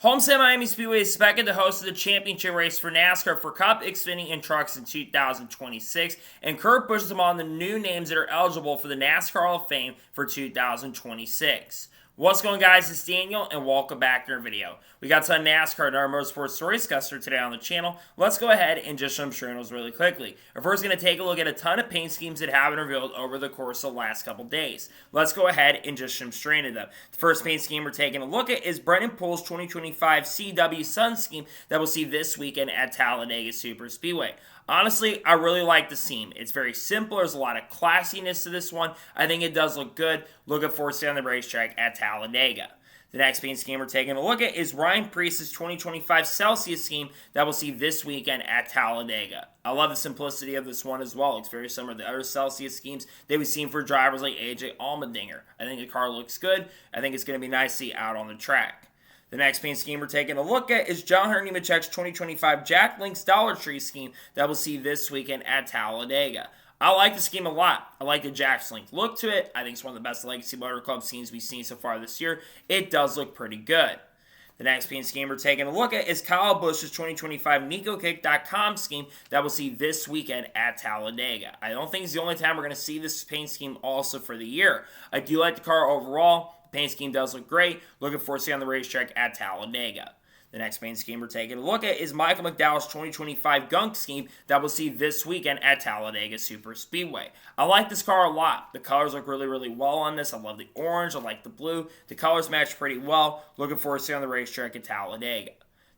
Homestead Miami Speedway is expected to host the championship race for NASCAR for Cup, Xfinity, and Trucks in 2026, and Kurt Busch is among the new names that are eligible for the NASCAR Hall of Fame for 2026. What's going on, guys? It's Daniel, and welcome back to our video. We got some NASCAR and our motorsports stories discussed today on the channel. Let's go ahead and just show them journals really quickly. We're first going to take a look at a ton of paint schemes that have been revealed over the course of the last couple days. Let's go ahead and just jump straight into them. The first paint scheme we're taking a look at is Brendan Poole's 2025 CW Sun scheme that we'll see this weekend at Talladega Superspeedway. Honestly, I really like the scheme. It's very simple. There's a lot of classiness to this one. I think it does look good. Looking forward to seeing on the racetrack at Talladega. The next paint scheme we're taking a look at is Ryan Preece's 2025 Celsius scheme that we'll see this weekend at Talladega. I love the simplicity of this one as well. It's very similar to the other Celsius schemes that we've seen for drivers like AJ Allmendinger. I think the car looks good. I think it's going to be nice to see out on the track. The next paint scheme we're taking a look at is John Hunter Nemechek's 2025 Jack Link's Dollar Tree scheme that we'll see this weekend at Talladega. I like the scheme a lot. I like the Jack Link look to it. I think it's one of the best Legacy Motor Club schemes we've seen so far this year. It does look pretty good. The next paint scheme we're taking a look at is Kyle Busch's 2025 NicoKick.com scheme that we'll see this weekend at Talladega. I don't think it's the only time we're going to see this paint scheme also for the year. I do like the car overall. The paint scheme does look great. Looking forward to seeing on the racetrack at Talladega. The next paint scheme we're taking a look at is Michael McDowell's 2025 Gunk scheme that we'll see this weekend at Talladega Superspeedway. I like this car a lot. The colors look really, really well on this. I love the orange. I like the blue. The colors match pretty well. Looking forward to seeing on the racetrack at Talladega.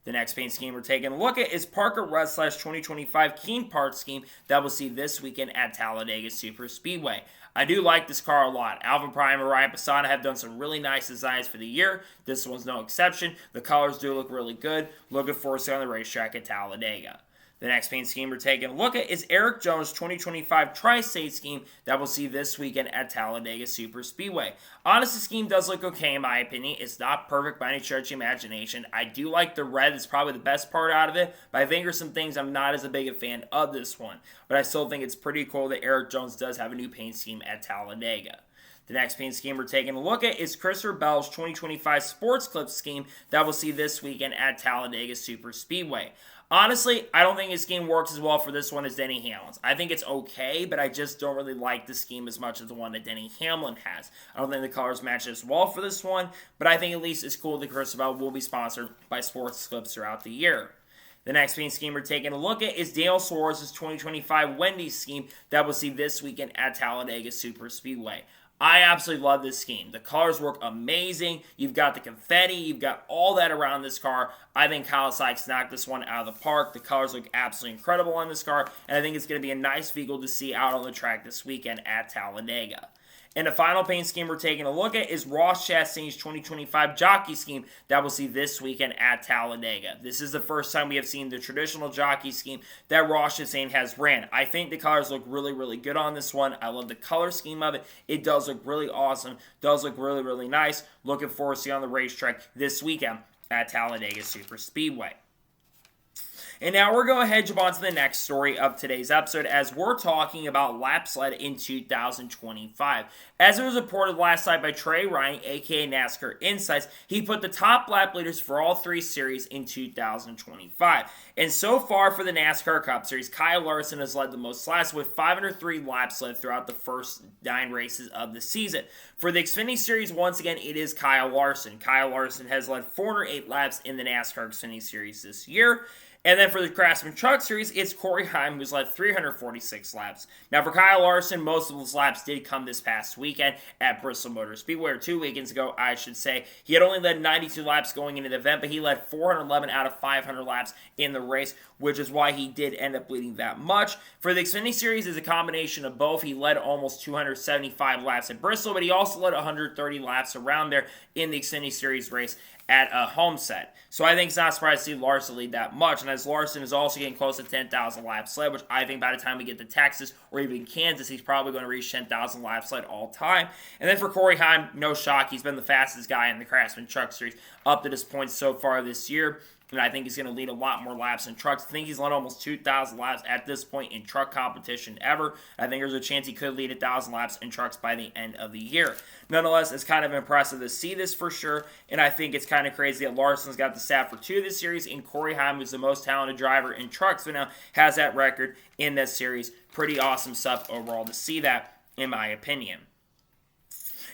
The next paint scheme we're taking a look at is Parker Redslash 2025 Keen Parts scheme that we'll see this weekend at Talladega Superspeedway. I do like this car a lot. Alvin Prime and Ryan Pasana have done some really nice designs for the year. This one's no exception. The colors do look really good. Looking forward to seeing on the racetrack at Talladega. The next paint scheme we're taking a look at is Eric Jones' 2025 Tri-State scheme that we'll see this weekend at Talladega Superspeedway. Honestly, the scheme does look okay in my opinion. It's not perfect by any stretch of imagination. I do like the red. It's probably the best part out of it, but I think there's some things I'm not as big a fan of this one. But I still think it's pretty cool that Eric Jones does have a new paint scheme at Talladega. The next paint scheme we're taking a look at is Christopher Bell's 2025 Sports Clip scheme that we'll see this weekend at Talladega Superspeedway. Honestly, I don't think his scheme works as well for this one as Denny Hamlin's. I think it's okay, but I just don't really like the scheme as much as the one that Denny Hamlin has. I don't think the colors match as well for this one, but I think at least it's cool that Christopher Bell will be sponsored by Sports Clips throughout the year. The next paint scheme we're taking a look at is Dale Suarez's 2025 Wendy's scheme that we'll see this weekend at Talladega Superspeedway. I absolutely love this scheme. The colors work amazing. You've got the confetti. You've got all that around this car. I think Kyle Sykes knocked this one out of the park. The colors look absolutely incredible on this car, and I think it's going to be a nice vehicle to see out on the track this weekend at Talladega. And the final paint scheme we're taking a look at is Ross Chastain's 2025 Jockey scheme that we'll see this weekend at Talladega. This is the first time we have seen the traditional jockey scheme that Ross Chastain has ran. I think the colors look really, really good on this one. I love the color scheme of it. It does look really awesome. Does look really, really nice. Looking forward to seeing on the racetrack this weekend at Talladega Superspeedway. And now we're going to head jump on to the next story of today's episode as we're talking about lap sled in 2025. As it was reported last night by Trey Ryan, aka NASCAR Insights, he put the top lap leaders for all three series in 2025. And so far for the NASCAR Cup Series, Kyle Larson has led the most laps with 503 laps led throughout the first 9 races of the season. For the Xfinity Series, once again, it is Kyle Larson. Kyle Larson has led 408 laps in the NASCAR Xfinity Series this year. And then for the Craftsman Truck Series, it's Corey Heim who's led 346 laps. Now for Kyle Larson, most of those laps did come this past weekend at Bristol Motor Speedway, or 2 weekends ago, I should say. He had only led 92 laps going into the event, but he led 411 out of 500 laps in the race, which is why he did end up leading that much. For the Xfinity Series, it's a combination of both. He led almost 275 laps at Bristol, but he also led 130 laps around there in the Xfinity Series race at a Homestead. So I think it's not surprising to see Larson lead that much. And as Larson is also getting close to 10,000 laps led, which I think by the time we get to Texas or even Kansas, he's probably going to reach 10,000 laps led all time. And then for Corey Heim, no shock, he's been the fastest guy in the Craftsman Truck Series up to this point so far this year. And I think he's going to lead a lot more laps in trucks. I think he's led almost 2,000 laps at this point in truck competition ever. I think there's a chance he could lead 1,000 laps in trucks by the end of the year. Nonetheless, it's kind of impressive to see this for sure. And I think it's kind of crazy that Larson's got the stat for 2 of this series. And Corey Heim, who's the most talented driver in trucks right now, has that record in this series. Pretty awesome stuff overall to see that, in my opinion.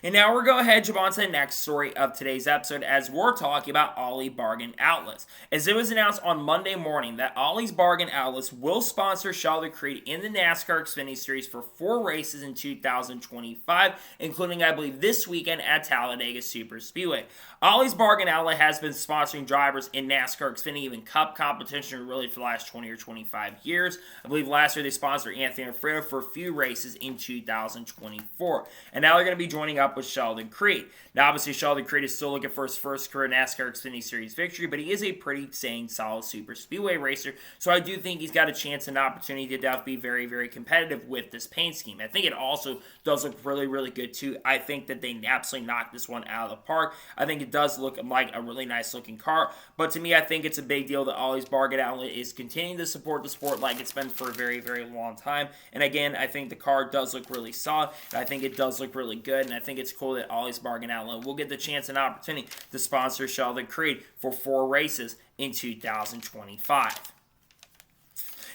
And now we're going to head on to the next story of today's episode as we're talking about Ollie's Bargain Outlets. As it was announced on Monday morning that Ollie's Bargain Outlets will sponsor Sheldon Creed in the NASCAR Xfinity Series for 4 races in 2025, including, I believe, this weekend at Talladega Superspeedway. Ollie's Bargain Outlet has been sponsoring drivers in NASCAR Xfinity, even Cup competition, really for the last 20 or 25 years. I believe last year they sponsored Anthony Alfredo for a few races in 2024. And now they're going to be joining up with Sheldon Creed. Now, obviously, Sheldon Creed is still looking for his first career NASCAR Xfinity Series victory, but he is a pretty sane, solid super speedway racer, so I do think he's got a chance and opportunity to definitely be very, very competitive with this paint scheme. I think it also does look really, really good, too. I think that they absolutely knocked this one out of the park. I think it does look like a really nice-looking car, but to me, I think it's a big deal that Ollie's Bargain Outlet is continuing to support the sport like it's been for a very, very long time, and again, I think the car does look really solid, and I think it does look really good, and I think it's cool that Ollie's Bargain Outlet will get the chance and opportunity to sponsor Sheldon Creed for 4 races in 2025.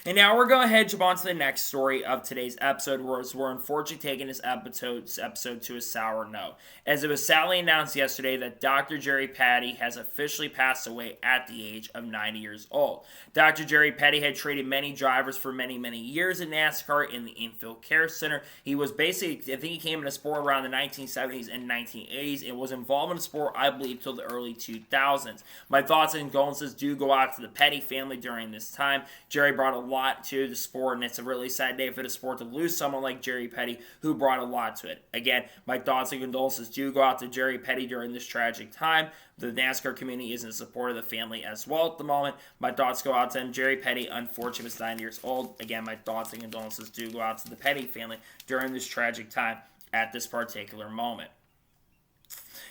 And now we're going to head on to the next story of today's episode, where we're unfortunately taking this episode to a sour note, as it was sadly announced yesterday that Dr. Jerry Petty has officially passed away at the age of 90 years old. Dr. Jerry Petty had traded many drivers for many, many years in NASCAR in the Infield Care Center. He was basically, I think he came into sport around the 1970s and 1980s and was involved in the sport, I believe, till the early 2000s. My thoughts and condolences do go out to the Petty family during this time. Jerry brought a lot to the sport, and it's a really sad day for the sport to lose someone like Jerry Petty, who brought a lot to it. Again, my thoughts and condolences do go out to Jerry Petty during this tragic time. The NASCAR community is in support of the family as well at the moment. My thoughts go out to him. Jerry Petty, unfortunately, was 9 years old. Again, my thoughts and condolences do go out to the Petty family during this tragic time at this particular moment.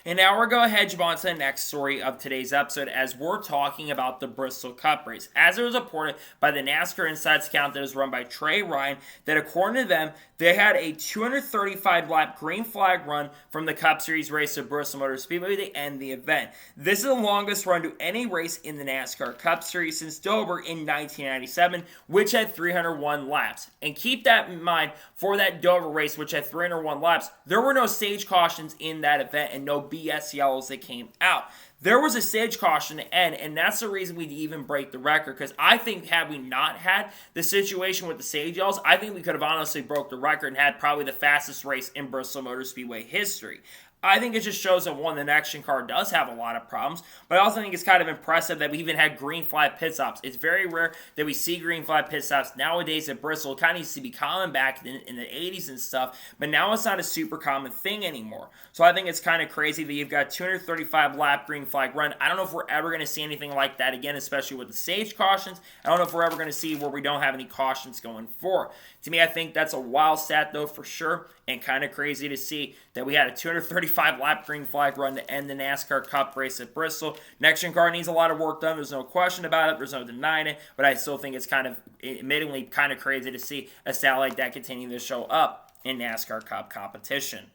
And now we're going to head on to the next story of today's episode as we're talking about the Bristol Cup race. As it was reported by the NASCAR Insights account that is run by Trey Ryan, that according to them, they had a 235-lap green flag run from the Cup Series race at Bristol Motor Speedway to end the event. This is the longest run to any race in the NASCAR Cup Series since Dover in 1997, which had 301 laps. And keep that in mind, for that Dover race, which had 301 laps, there were no stage cautions in that event and no BS yellows that came out. There was a stage caution to end, and that's the reason we even break the record, because I think had we not had the situation with the stage yellows, I think we could have honestly broke the record and had probably the fastest race in Bristol Motor Speedway history. I think it just shows that, one, the next-gen car does have a lot of problems, but I also think it's kind of impressive that we even had green flag pit stops. It's very rare that we see green flag pit stops nowadays at Bristol. It kind of used to be common back in the 80s and stuff, but now it's not a super common thing anymore. So I think it's kind of crazy that you've got 235-lap green flag run. I don't know if we're ever going to see anything like that again, especially with the stage cautions. I don't know if we're ever going to see where we don't have any cautions going forward. To me, I think that's a wild stat, though, for sure, and kind of crazy to see that we had a 235-lap green flag run to end the NASCAR Cup race at Bristol. Next-gen car needs a lot of work done. There's no question about it. There's no denying it, but I still think it's kind of, admittingly, kind of crazy to see a stat like that continue to show up in NASCAR Cup competition.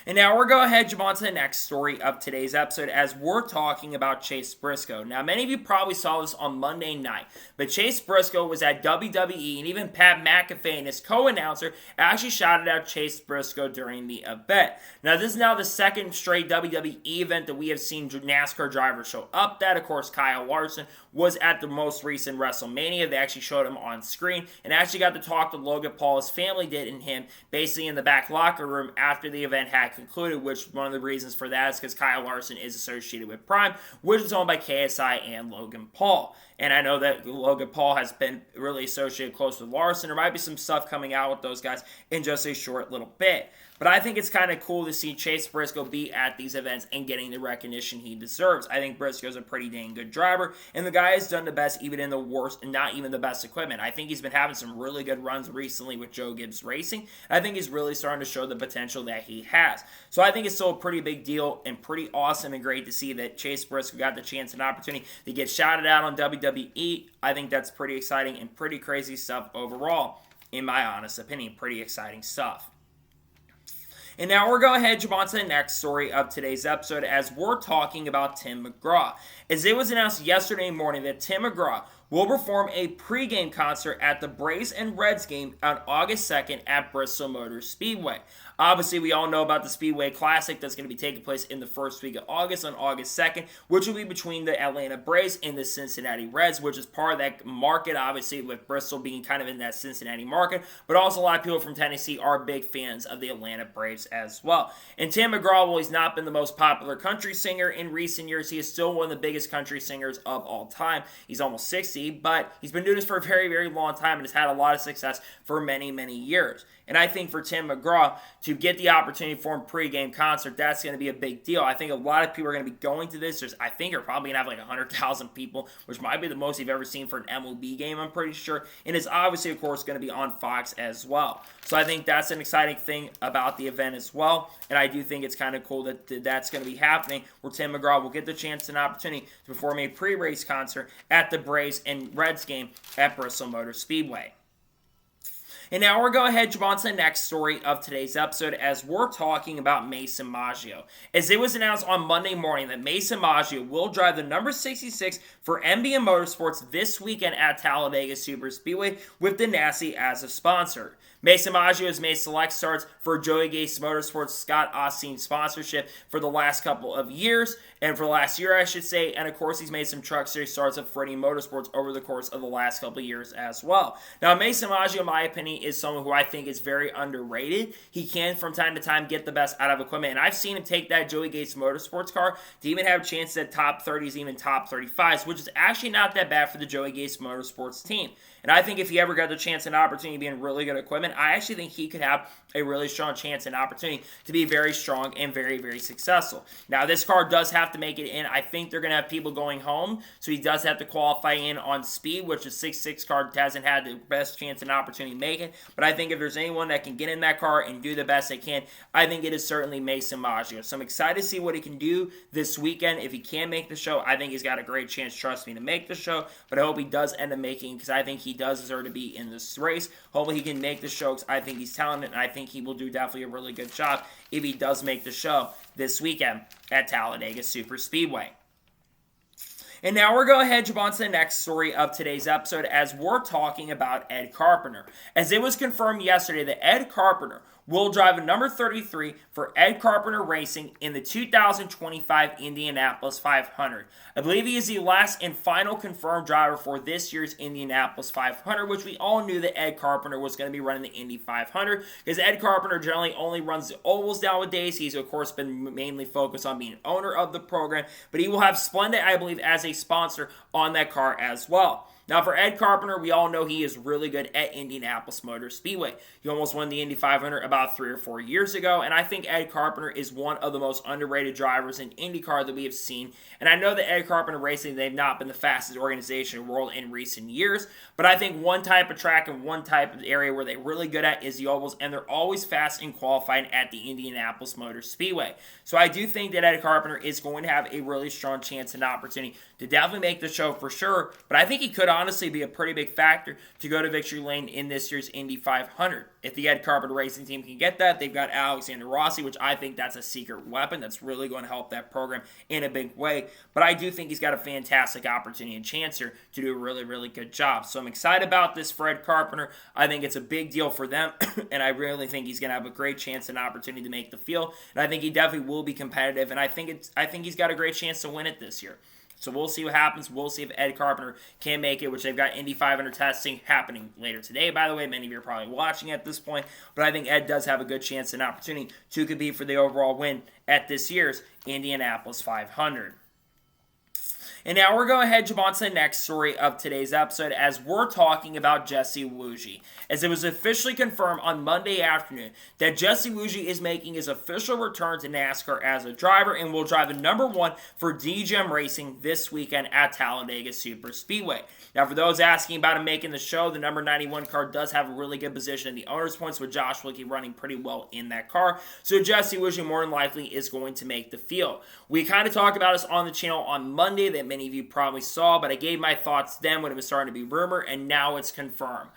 And now we're going to head on to the next story of today's episode as we're talking about Chase Briscoe. Now, many of you probably saw this on Monday night, but Chase Briscoe was at WWE, and even Pat McAfee and his co-announcer actually shouted out Chase Briscoe during the event. Now, this is now the second straight WWE event that we have seen NASCAR drivers show up at. Of course, Kyle Larson was at the most recent WrestleMania. They actually showed him on screen and actually got to talk to Logan Paul. His family did, and him basically in the back locker room after the event had concluded, which one of the reasons for that is because Kyle Larson is associated with Prime, which is owned by KSI and Logan Paul. And I know that Logan Paul has been really associated close with Larson. There might be some stuff coming out with those guys in just a short little bit. But I think it's kind of cool to see Chase Briscoe be at these events and getting the recognition he deserves. I think Briscoe's a pretty dang good driver, and the guy has done the best even in the worst and not even the best equipment. I think he's been having some really good runs recently with Joe Gibbs Racing. I think he's really starting to show the potential that he has. So I think it's still a pretty big deal and pretty awesome and great to see that Chase Briscoe got the chance and opportunity to get shouted out on WWE. I think that's pretty exciting and pretty crazy stuff overall, in my honest opinion. Pretty exciting stuff. And now we're going to jump on to the next story of today's episode as we're talking about Tim McGrath. As it was announced yesterday morning that Tim McGrath will perform a pregame concert at the Braves and Reds game on August 2nd at Bristol Motor Speedway. Obviously, we all know about the Speedway Classic that's going to be taking place in the first week of August on August 2nd, which will be between the Atlanta Braves and the Cincinnati Reds, which is part of that market, obviously, with Bristol being kind of in that Cincinnati market. But also, a lot of people from Tennessee are big fans of the Atlanta Braves as well. And Tim McGrath, while he's not been the most popular country singer in recent years, he is still one of the biggest country singers of all time. He's almost 60, but he's been doing this for a very, very long time and has had a lot of success for many, many years. And I think for Tim McGrath to get the opportunity for a pregame concert, that's going to be a big deal. I think a lot of people are going to be going to this. I think you're probably going to have like 100,000 people, which might be the most you've ever seen for an MLB game, I'm pretty sure. And it's obviously, of course, going to be on Fox as well. So I think that's an exciting thing about the event as well. And I do think it's kind of cool that that's going to be happening, where Tim McGrath will get the chance and opportunity to perform a pre-race concert at the Braves and Reds game at Bristol Motor Speedway. And now we're going to jump on to the next story of today's episode as we're talking about Mason Majio. As it was announced on Monday morning that Mason Majio will drive the number 66 for MBM Motorsports this weekend at Talladega Super Speedway with the NASCAR as a sponsor. Mason Majio has made select starts for Joey Gase Motorsports Scott Austin sponsorship for the last couple of years, and for the last year, I should say, and of course, he's made some truck series starts at Freddie Motorsports over the course of the last couple of years as well. Now, Mason Majio, in my opinion, is someone who I think is very underrated. He can, from time to time, get the best out of equipment, and I've seen him take that Joey Gase Motorsports car to even have chances at top 30s, even top 35s, which is actually not that bad for the Joey Gase Motorsports team. And I think if he ever got the chance and opportunity to be in really good equipment, I actually think he could have a really strong chance and opportunity to be very strong and very, very successful. Now, this car does have to make it in. I think they're going to have people going home, so he does have to qualify in on speed, which the 6.6 car hasn't had the best chance and opportunity to make it. But I think if there's anyone that can get in that car and do the best they can, I think it is certainly Mason Majio. So I'm excited to see what he can do this weekend. If he can make the show, I think he's got a great chance, trust me, to make the show. But I hope he does end up making it, because I think he does deserve to be in this race. Hopefully he can make the show, because I think he's talented, and I think he will do definitely a really good job if he does make the show this weekend at Talladega Super Speedway. And now we're going to jump on to the next story of today's episode as we're talking about Ed Carpenter. As it was confirmed yesterday that Ed Carpenter will drive a number 33 for Ed Carpenter Racing in the 2025 Indianapolis 500. I believe he is the last and final confirmed driver for this year's Indianapolis 500, which we all knew that Ed Carpenter was going to be running the Indy 500, because Ed Carpenter generally only runs the ovals nowadays. He's, of course, been mainly focused on being an owner of the program, but he will have Splendid, I believe, as a sponsor on that car as well. Now, for Ed Carpenter, we all know he is really good at Indianapolis Motor Speedway. He almost won the Indy 500 about 3 or 4 years ago, and I think Ed Carpenter is one of the most underrated drivers in IndyCar that we have seen. And I know that Ed Carpenter Racing, they've not been the fastest organization in the world in recent years, but I think one type of track and one type of area where they're really good at is the ovals, and they're always fast in qualifying at the Indianapolis Motor Speedway. So I do think that Ed Carpenter is going to have a really strong chance and opportunity to definitely make the show for sure, but I think he could honestly be a pretty big factor to go to victory lane in this year's Indy 500. If the Ed Carpenter Racing team can get that, they've got Alexander Rossi, which I think that's a secret weapon that's really going to help that program in a big way. But I do think he's got a fantastic opportunity and chance here to do a really, really good job. So I'm excited about this for Ed Carpenter. I think it's a big deal for them, and I really think he's going to have a great chance and opportunity to make the field. And I think he definitely will be competitive, and I think he's got a great chance to win it this year. So we'll see what happens. We'll see if Ed Carpenter can make it, which they've got Indy 500 testing happening later today, by the way. Many of you are probably watching at this point. But I think Ed does have a good chance and opportunity to compete for the overall win at this year's Indianapolis 500. And now we're going to jump on to the next story of today's episode as we're talking about Jesse Wuji. As it was officially confirmed on Monday afternoon that Jesse Wuji is making his official return to NASCAR as a driver and will drive the number 1 for DGM Racing this weekend at Talladega Superspeedway. Now, for those asking about him making the show, the number 91 car does have a really good position in the owner's points with Josh Wilkie running pretty well in that car. So Jesse Wuji more than likely is going to make the field. We kind of talked about this on the channel on Monday that many of you probably saw, but I gave my thoughts then when it was starting to be rumored, and now it's confirmed.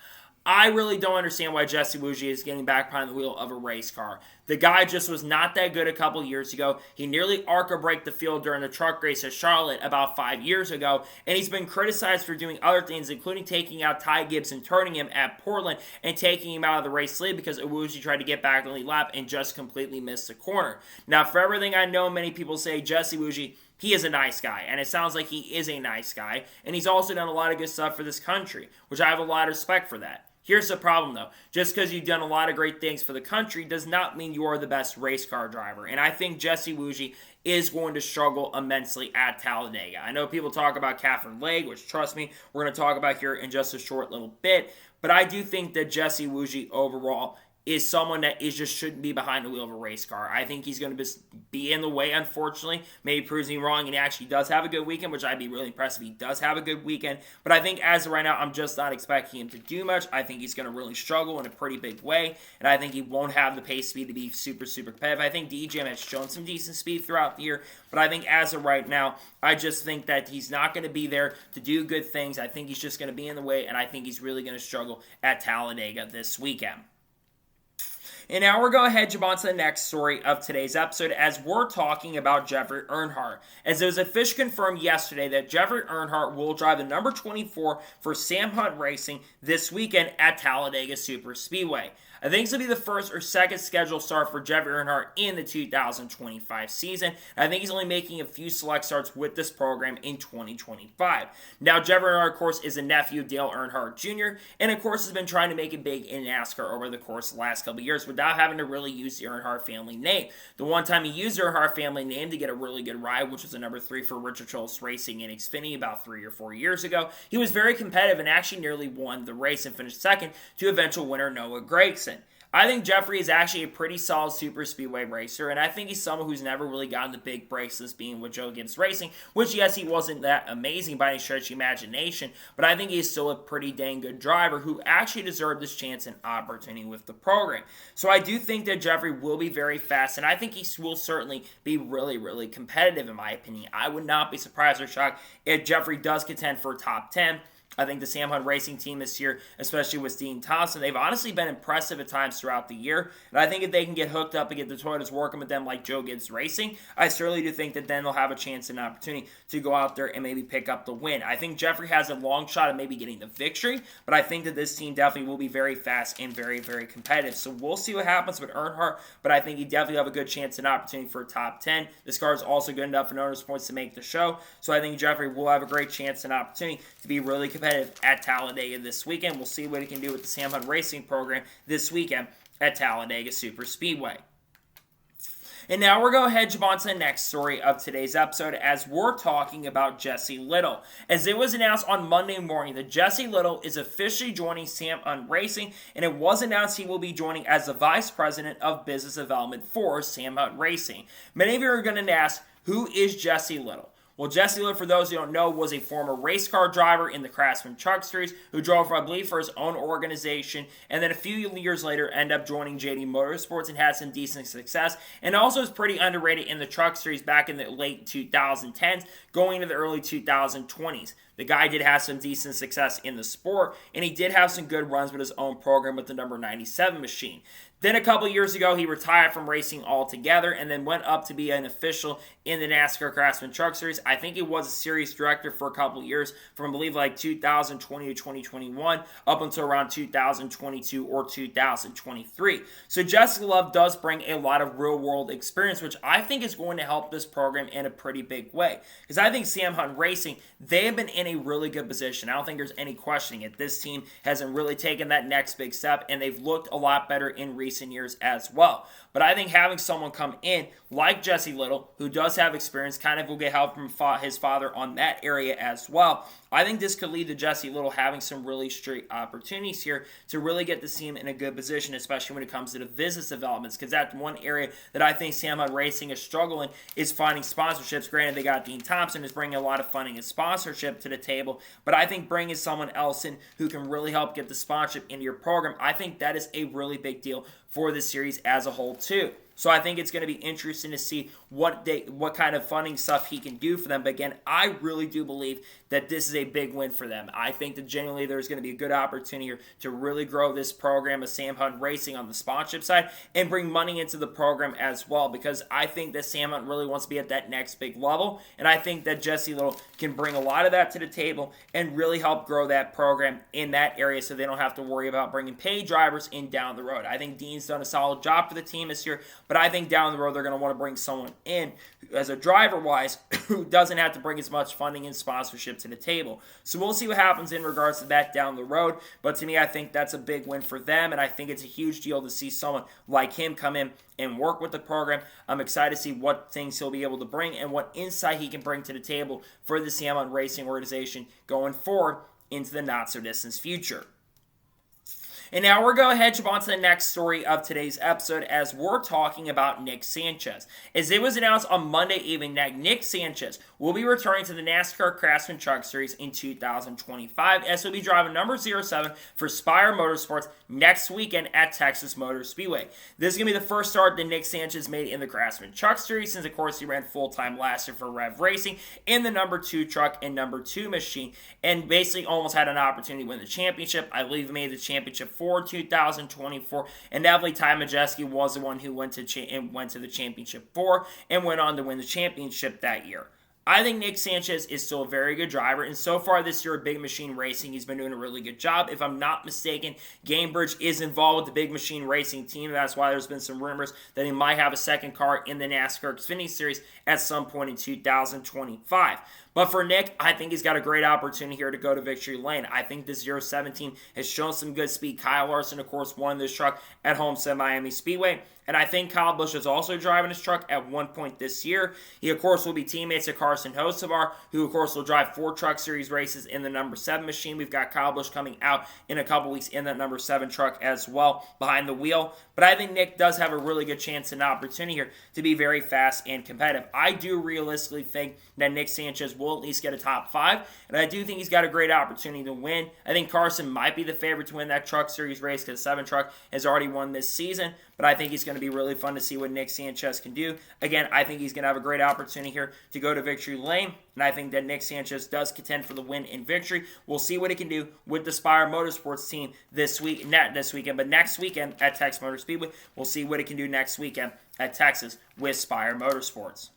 I really don't understand why Jesse Wuji is getting back behind the wheel of a race car. The guy just was not that good a couple years ago. He nearly ARCA braked the field during the truck race at Charlotte about 5 years ago, and he's been criticized for doing other things, including taking out Ty Gibbs and turning him at Portland and taking him out of the race lead because Wuji tried to get back on the lead lap and just completely missed the corner. Now, for everything I know, many people say Jesse Wuji, he is a nice guy, and it sounds like he is a nice guy, and he's also done a lot of good stuff for this country, which I have a lot of respect for that. Here's the problem, though. Just because you've done a lot of great things for the country does not mean you are the best race car driver. And I think Jesse Wuji is going to struggle immensely at Talladega. I know people talk about Katherine Leg, which, trust me, we're going to talk about here in just a short little bit. But I do think that Jesse Wuji overall is someone that just shouldn't be behind the wheel of a race car. I think he's going to be in the way, unfortunately. Maybe proves me wrong, and he actually does have a good weekend, which I'd be really impressed if he does have a good weekend. But I think as of right now, I'm just not expecting him to do much. I think he's going to really struggle in a pretty big way, and I think he won't have the pace speed to be super, super competitive. I think DGM has shown some decent speed throughout the year, but I think as of right now, I just think that he's not going to be there to do good things. I think he's just going to be in the way, and I think he's really going to struggle at Talladega this weekend. And now we're going to jump on to the next story of today's episode as we're talking about Jeffrey Earnhardt. As it was officially confirmed yesterday that Jeffrey Earnhardt will drive the number 24 for Sam Hunt Racing this weekend at Talladega Superspeedway. I think this will be the first or second scheduled start for Jeffrey Earnhardt in the 2025 season. I think he's only making a few select starts with this program in 2025. Now, Jeffrey Earnhardt, of course, is a nephew of Dale Earnhardt Jr., and of course has been trying to make it big in NASCAR over the course of the last couple of years without having to really use the Earnhardt family name. The one time he used the Earnhardt family name to get a really good ride, which was the number 3 for Richard Childress Racing in Xfinity about 3 or 4 years ago, he was very competitive and actually nearly won the race and finished second to eventual winner Noah Gragson. I think Jeffrey is actually a pretty solid super speedway racer, and I think he's someone who's never really gotten the big breaks, this being with Joe Gibbs Racing, which, yes, he wasn't that amazing by any stretch of the imagination, but I think he's still a pretty dang good driver who actually deserved this chance and opportunity with the program. So I do think that Jeffrey will be very fast, and I think he will certainly be really, really competitive in my opinion. I would not be surprised or shocked if Jeffrey does contend for top 10. I think the Sam Hunt Racing team this year, especially with Dean Thompson, they've honestly been impressive at times throughout the year. And I think if they can get hooked up and get the Toyotas working with them like Joe Gibbs Racing, I certainly do think that then they'll have a chance and an opportunity to go out there and maybe pick up the win. I think Jeffrey has a long shot of maybe getting the victory, but I think that this team definitely will be very fast and very, very competitive. So we'll see what happens with Earnhardt, but I think he definitely have a good chance and opportunity for a top 10. This car is also good enough for bonus points to make the show, so I think Jeffrey will have a great chance and opportunity to be really competitive at Talladega this weekend. We'll see what he can do with the Sam Hunt Racing program this weekend at Talladega Superspeedway. And now we're going to jump on to the next story of today's episode as we're talking about Jesse Little. As it was announced on Monday morning that Jesse Little is officially joining Sam Hunt Racing, and it was announced he will be joining as the Vice President of Business Development for Sam Hunt Racing. Many of you are going to ask, who is Jesse Little? Well, Jesse Little, for those who don't know, was a former race car driver in the Craftsman Truck Series who drove, I believe, for his own organization, and then a few years later ended up joining JD Motorsports and had some decent success, and also was pretty underrated in the Truck Series back in the late 2010s, going into the early 2020s. The guy did have some decent success in the sport, and he did have some good runs with his own program with the number 97 machine. Then a couple years ago, he retired from racing altogether and then went up to be an official in the NASCAR Craftsman Truck Series. I think he was a series director for a couple years from, I believe, like 2020 to 2021 up until around 2022 or 2023. So Jesse Love does bring a lot of real-world experience, which I think is going to help this program in a pretty big way. Because I think Sam Hunt Racing, they have been in a really good position. I don't think there's any questioning it. This team hasn't really taken that next big step, and they've looked a lot better in recent recent years as well. But I think having someone come in like Jesse Little, who does have experience, kind of will get help from his father on that area as well. I think this could lead to Jesse Little having some really straight opportunities here to really get the team in a good position, especially when it comes to the business developments, because that's one area that I think Sam Hunt Racing is struggling, is finding sponsorships. Granted, they got Dean Thompson, who's bringing a lot of funding and sponsorship to the table, but I think bringing someone else in who can really help get the sponsorship into your program, I think that is a really big deal for the series as a whole too. So I think it's going to be interesting to see what kind of funding stuff he can do for them. But again, I really do believe that this is a big win for them. I think that genuinely there's going to be a good opportunity here to really grow this program of Sam Hunt Racing on the sponsorship side and bring money into the program as well, because I think that Sam Hunt really wants to be at that next big level, and I think that Jesse Little can bring a lot of that to the table and really help grow that program in that area so they don't have to worry about bringing paid drivers in down the road. I think Dean's done a solid job for the team this year, but I think down the road they're going to want to bring someone in as a driver-wise who doesn't have to bring as much funding and sponsorship to the table. So we'll see what happens in regards to that down the road. But to me, I think that's a big win for them, and I think it's a huge deal to see someone like him come in and work with the program. I'm excited to see what things he'll be able to bring and what insight he can bring to the table for the Sam Hunt Racing organization going forward into the not-so-distant future. And now we're going to head on to the next story of today's episode as we're talking about Nick Sanchez. As it was announced on Monday evening that Nick Sanchez will be returning to the NASCAR Craftsman Truck Series in 2025 as he'll be driving number 07 for Spire Motorsports next weekend at Texas Motor Speedway. This is going to be the first start that Nick Sanchez made in the Craftsman Truck Series since, of course, he ran full-time last year for Rev Racing in the number 2 truck and number 2 machine and basically almost had an opportunity to win the championship. I believe he made the championship for 2024, and definitely Ty Majeski was the one who went to the championship for and went on to win the championship that year. I think Nick Sanchez is still a very good driver, and so far this year at Big Machine Racing, he's been doing a really good job. If I'm not mistaken, Gamebridge is involved with the Big Machine Racing team. That's why there's been some rumors that he might have a second car in the NASCAR Xfinity Series at some point in 2025. But for Nick, I think he's got a great opportunity here to go to victory lane. I think this 07 has shown some good speed. Kyle Larson, of course, won this truck at Homestead Miami Speedway. And I think Kyle Busch is also driving his truck at one point this year. He, of course, will be teammates of Carson Hocevar, who, of course, will drive 4 Truck Series races in the number 7 machine. We've got Kyle Busch coming out in a couple weeks in that number 7 truck as well behind the wheel. But I think Nick does have a really good chance and opportunity here to be very fast and competitive. I do realistically think that Nick Sanchez will at least get a top 5, and I do think he's got a great opportunity to win. I think Carson might be the favorite to win that Truck Series race because the 7 truck has already won this season, but I think it's going to be really fun to see what Nick Sanchez can do. Again, I think he's going to have a great opportunity here to go to victory lane, and I think that Nick Sanchez does contend for the win in victory. We'll see what he can do with the Spire Motorsports team not this weekend, but next weekend at Texas Motor Speedway. We'll see what he can do next weekend at Texas with Spire Motorsports.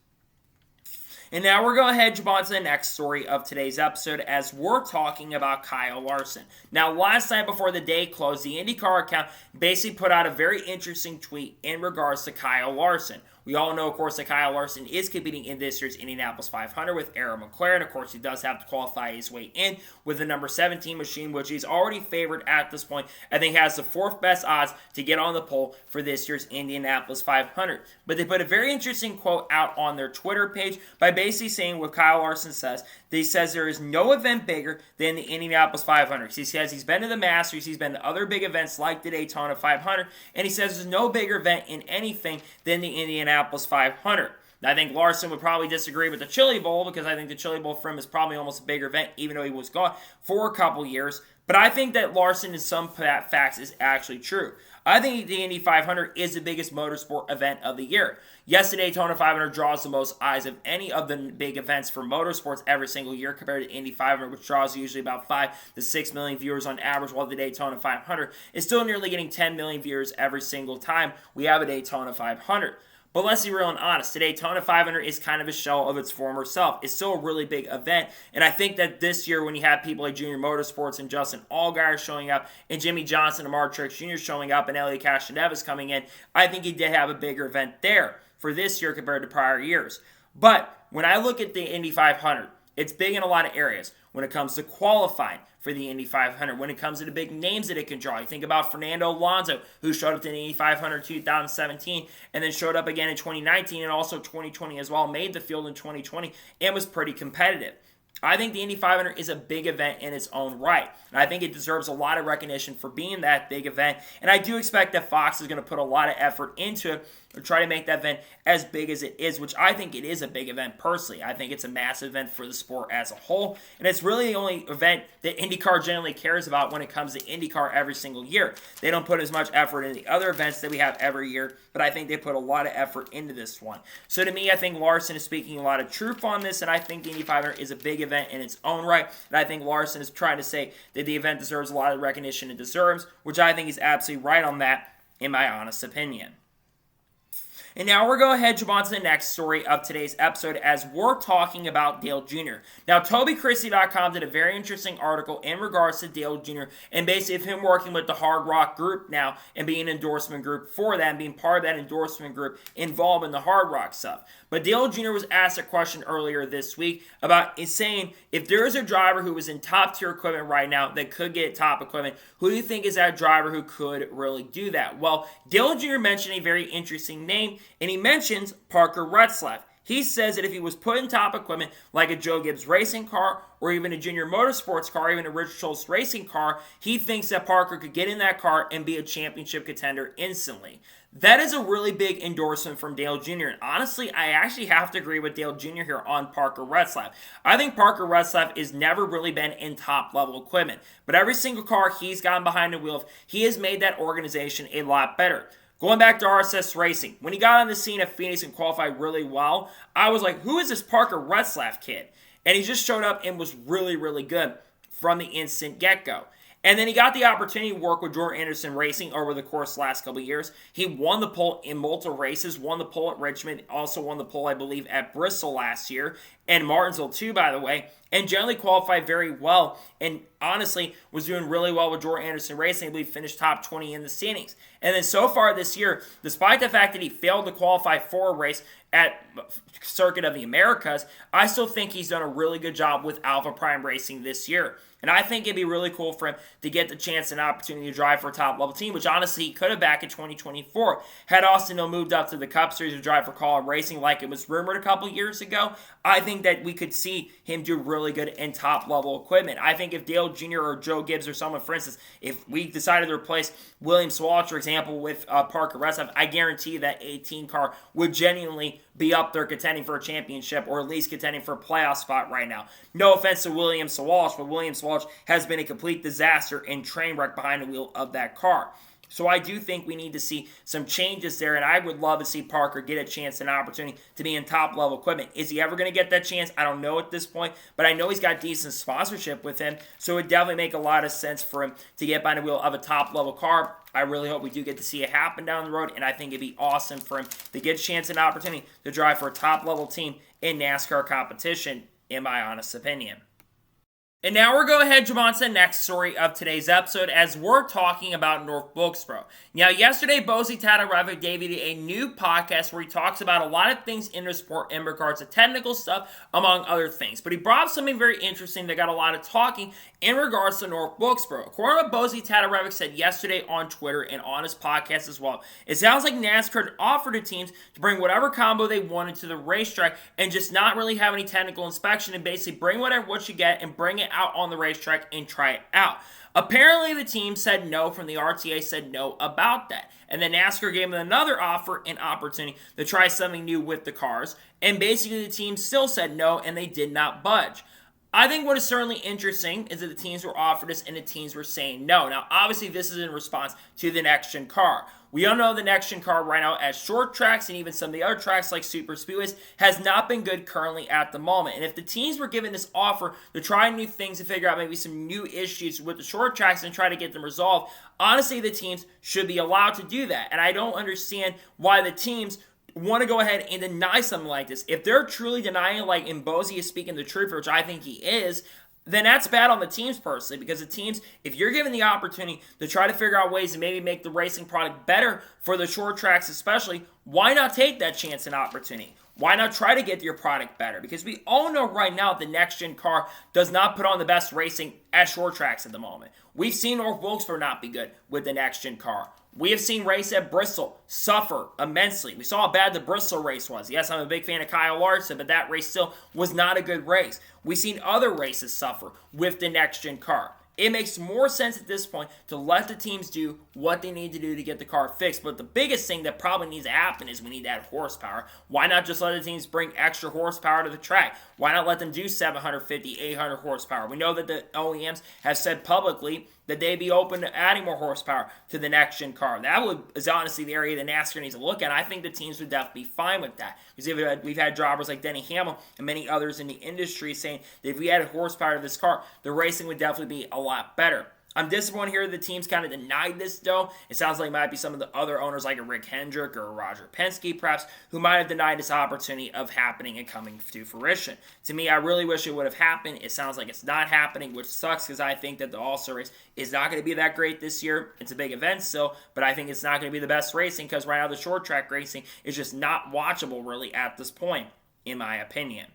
And now we're going to head on to the next story of today's episode as we're talking about Kyle Larson. Now, last night before the day closed, the IndyCar account basically put out a very interesting tweet in regards to Kyle Larson. We all know, of course, that Kyle Larson is competing in this year's Indianapolis 500 with Aaron McLaren. Of course, he does have to qualify his way in with the number 17 machine, which he's already favored at this point. I think has the 4th best odds to get on the pole for this year's Indianapolis 500. But they put a very interesting quote out on their Twitter page by basically saying what Kyle Larson says. He says there is no event bigger than the Indianapolis 500. He says he's been to the Masters, he's been to other big events like the Daytona 500, and he says there's no bigger event in anything than the Indianapolis 500. I think Larson would probably disagree with the Chili Bowl because I think the Chili Bowl for him is probably almost a bigger event, even though he was gone for a couple years. But I think that Larson, in some facts, is actually true. I think the Indy 500 is the biggest motorsport event of the year. Yes, the Daytona 500 draws the most eyes of any of the big events for motorsports every single year compared to Indy 500, which draws usually about 5 to 6 million viewers on average, while the Daytona 500 is still nearly getting 10 million viewers every single time we have a Daytona 500. But let's be real and honest, the Daytona 500 is kind of a shell of its former self. It's still a really big event, and I think that this year when you have people like Junior Motorsports and Justin Allgaier showing up, and Jimmy Johnson and Mark Truex Jr. showing up, and Elliot Castroneves coming in, I think he did have a bigger event there for this year compared to prior years. But when I look at the Indy 500, It's big in a lot of areas. When it comes to qualifying for the Indy 500, when it comes to the big names that it can draw. You think about Fernando Alonso, who showed up to the Indy 500 2017 and then showed up again in 2019 and also 2020 as well, made the field in 2020 and was pretty competitive. I think the Indy 500 is a big event in its own right, and I think it deserves a lot of recognition for being that big event, and I do expect that Fox is going to put a lot of effort into it to try to make that event as big as it is, which I think it is a big event personally. I think it's a massive event for the sport as a whole, and it's really the only event that IndyCar generally cares about when it comes to IndyCar every single year. They don't put as much effort in the other events that we have every year, but I think they put a lot of effort into this one. So to me, I think Larson is speaking a lot of truth on this, and I think the Indy 500 is a big event in its own right, and I think Larson is trying to say that the event deserves a lot of recognition it deserves, which I think he's absolutely right on that, in my honest opinion. And now we're going to head on to the next story of today's episode as we're talking about Dale Jr. Now, TobyChristie.com did a very interesting article in regards to Dale Jr. and basically of him working with the Hard Rock group now and being an endorsement group for that and being part of that endorsement group involved in the Hard Rock stuff. But Dale Jr. was asked a question earlier this week about saying if there is a driver who is in top tier equipment right now that could get top equipment, who do you think is that driver who could really do that? Well, Dale Jr. mentioned a very interesting name, and he mentions Parker Retzlaff. He says that if he was put in top equipment like a Joe Gibbs racing car or even a Junior Motorsports car, even a Rich Schultz racing car, he thinks that Parker could get in that car and be a championship contender instantly. That is a really big endorsement from Dale Jr. And honestly, I actually have to agree with Dale Jr. here on Parker Retzlaff. I think Parker Retzlaff has never really been in top level equipment. But every single car he's gotten behind the wheel of, he has made that organization a lot better. Going back to RSS Racing, when he got on the scene at Phoenix and qualified really well, I was like, who is this Parker Retzlaff kid? And he just showed up and was really, really good from the instant get-go. And then he got the opportunity to work with Jordan Anderson Racing over the course of the last couple of years. He won the pole in multiple races, won the pole at Richmond, also won the pole, I believe, at Bristol last year, and Martinsville too, by the way, and generally qualified very well, and honestly was doing really well with Jordan Anderson Racing. I believe finished top 20 in the standings. And then so far this year, despite the fact that he failed to qualify for a race at Circuit of the Americas, I still think he's done a really good job with Alpha Prime Racing this year. And I think it'd be really cool for him to get the chance and opportunity to drive for a top-level team, which honestly he could have back in 2024. Had Austin Hill moved up to the Cup Series to drive for Colin Racing like it was rumored a couple years ago, I think that we could see him do really good in top-level equipment. I think if Dale Jr. or Joe Gibbs or someone, for instance, if we decided to replace William Swallow, for example, with Parker Retzlaff, I guarantee that 18 car would genuinely be up there contending for a championship or at least contending for a playoff spot right now. No offense to William Swallow, but William Swallow has been a complete disaster and train wreck behind the wheel of that car. So I do think we need to see some changes there, and I would love to see Parker get a chance and an opportunity to be in top-level equipment. Is he ever going to get that chance? I don't know at this point, but I know he's got decent sponsorship with him, so it would definitely make a lot of sense for him to get behind the wheel of a top-level car. I really hope we do get to see it happen down the road, and I think it'd be awesome for him to get a chance and opportunity to drive for a top-level team in NASCAR competition, in my honest opinion. And now we're going to head on to the next story of today's episode as we're talking about North Wilkesboro. Now, yesterday, Bozy Tatarevic debuted a new podcast where he talks about a lot of things in the sport in regards to technical stuff, among other things. But he brought up something very interesting that got a lot of talking in regards to North Wilkesboro. According to what Bozy Tatarevic said yesterday on Twitter and on his podcast as well, it sounds like NASCAR offered the teams to bring whatever combo they wanted to the racetrack and just not really have any technical inspection and basically bring what you get and bring it out on the racetrack and try it out. Apparently the team said no, from the RTA said no about that. And then NASCAR gave them another offer and opportunity to try something new with the cars. And basically the team still said no and they did not budge. I think what is certainly interesting is that the teams were offered this and the teams were saying no. Now, obviously, this is in response to the next-gen car. We all know the next-gen car right now at short tracks and even some of the other tracks like Super Speedways has not been good currently at the moment. And if the teams were given this offer to try new things and figure out maybe some new issues with the short tracks and try to get them resolved, honestly, the teams should be allowed to do that. And I don't understand why the teams want to go ahead and deny something like this. If they're truly denying, like, and Bozy is speaking the truth, which I think he is, then that's bad on the teams personally, because the teams, if you're given the opportunity to try to figure out ways to maybe make the racing product better for the short tracks especially, why not take that chance and opportunity? Why not try to get your product better? Because we all know right now the next-gen car does not put on the best racing at short tracks at the moment. We've seen North Wilkesboro not be good with the next-gen car. We have seen race at Bristol suffer immensely. We saw how bad the Bristol race was. Yes, I'm a big fan of Kyle Larson, but that race still was not a good race. We've seen other races suffer with the next-gen car. It makes more sense at this point to let the teams do what they need to do to get the car fixed. But the biggest thing that probably needs to happen is we need to add horsepower. Why not just let the teams bring extra horsepower to the track? Why not let them do 750, 800 horsepower? We know that the OEMs have said publicly that they'd be open to adding more horsepower to the next-gen car. That is honestly the area that NASCAR needs to look at. I think the teams would definitely be fine with that. Because we've had drivers like Denny Hamlin and many others in the industry saying that if we added horsepower to this car, the racing would definitely be a lot better. I'm disappointed here that the teams kind of denied this, though. It sounds like it might be some of the other owners like a Rick Hendrick or a Roger Penske, perhaps, who might have denied this opportunity of happening and coming to fruition. To me, I really wish it would have happened. It sounds like it's not happening, which sucks because I think that the All-Star race is not going to be that great this year. It's a big event still, but I think it's not going to be the best racing because right now the short track racing is just not watchable really at this point, in my opinion.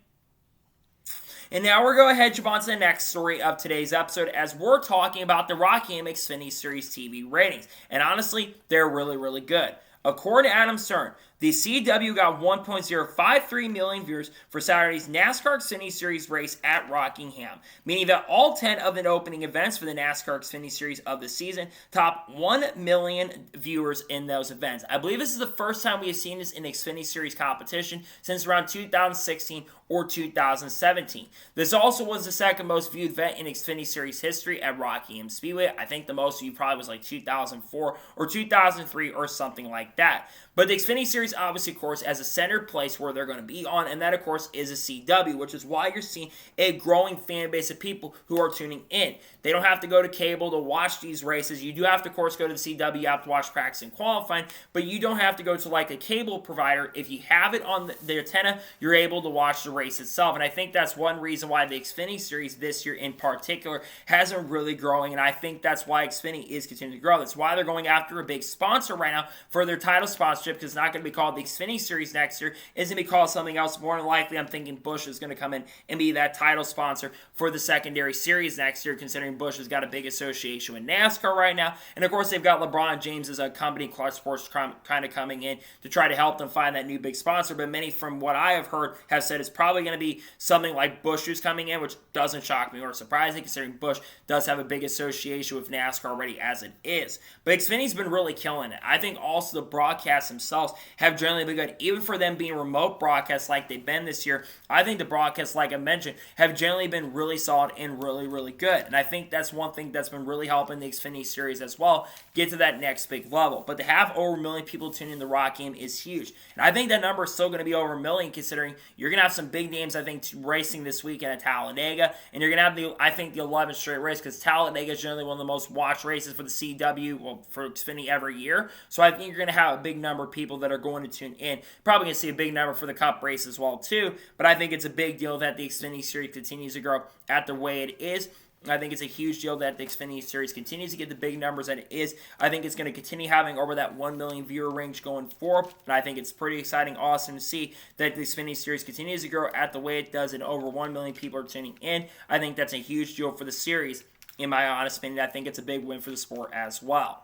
And now we're going to head on to the next story of today's episode as we're talking about the Rockingham Xfinity Series TV ratings. And honestly, they're really, really good. According to Adam Stern, the CW got 1.053 million viewers for Saturday's NASCAR Xfinity Series race at Rockingham, meaning that all 10 of the opening events for the NASCAR Xfinity Series of the season topped 1 million viewers in those events. I believe this is the first time we have seen this in Xfinity Series competition since around 2016 or 2017. This also was the second most viewed event in Xfinity Series history at Rockingham Speedway. I think the most viewed probably was like 2004 or 2003 or something like that. But the Xfinity Series obviously, of course, has a centered place where they're going to be on, and that, of course, is a CW, which is why you're seeing a growing fan base of people who are tuning in. They don't have to go to cable to watch these races. You do have to, of course, go to the CW. You have to watch practice and qualifying, but you don't have to go to, like, a cable provider. If you have it on the antenna, you're able to watch the race itself, and I think that's one reason why the Xfinity Series this year in particular hasn't really growing, and I think that's why Xfinity is continuing to grow. That's why they're going after a big sponsor right now for their title sponsorship, because it's not going to be called the Xfinity Series next year. It's going to be called something else. More than likely, I'm thinking Busch is going to come in and be that title sponsor for the secondary series next year, considering Busch has got a big association with NASCAR right now. And of course, they've got LeBron James as a company, Clutch Sports, kind of coming in to try to help them find that new big sponsor. But many, from what I have heard, have said it's probably going to be something like Busch who's coming in, which doesn't shock me or surprise me, considering Busch does have a big association with NASCAR already as it is. But Xfinity's been really killing it. I think also the broadcasts themselves have generally been good, even for them being remote broadcasts like they've been this year. I think the broadcasts, like I mentioned, have generally been really solid and really, really good. And I think that's one thing that's been really helping the Xfinity Series as well get to that next big level. But to have over 1 million people tuning in the Rock game is huge. And I think that number is still going to be over 1 million, considering you're going to have some big names, I think, racing this weekend at Talladega. And you're going to have, the 11th straight race, because Talladega is generally one of the most watched races for the CW, well, for Xfinity every year. So I think you're going to have a big number of people that are going to tune in. Probably going to see a big number for the Cup race as well, too. But I think it's a big deal that the Xfinity Series continues to grow at the way it is. I think it's a huge deal that the Xfinity Series continues to get the big numbers that it is. I think it's going to continue having over that 1 million viewer range going forward. And I think it's pretty exciting, awesome to see that the Xfinity Series continues to grow at the way it does, and over 1 million people are tuning in. I think that's a huge deal for the series. In my honest opinion, I think it's a big win for the sport as well.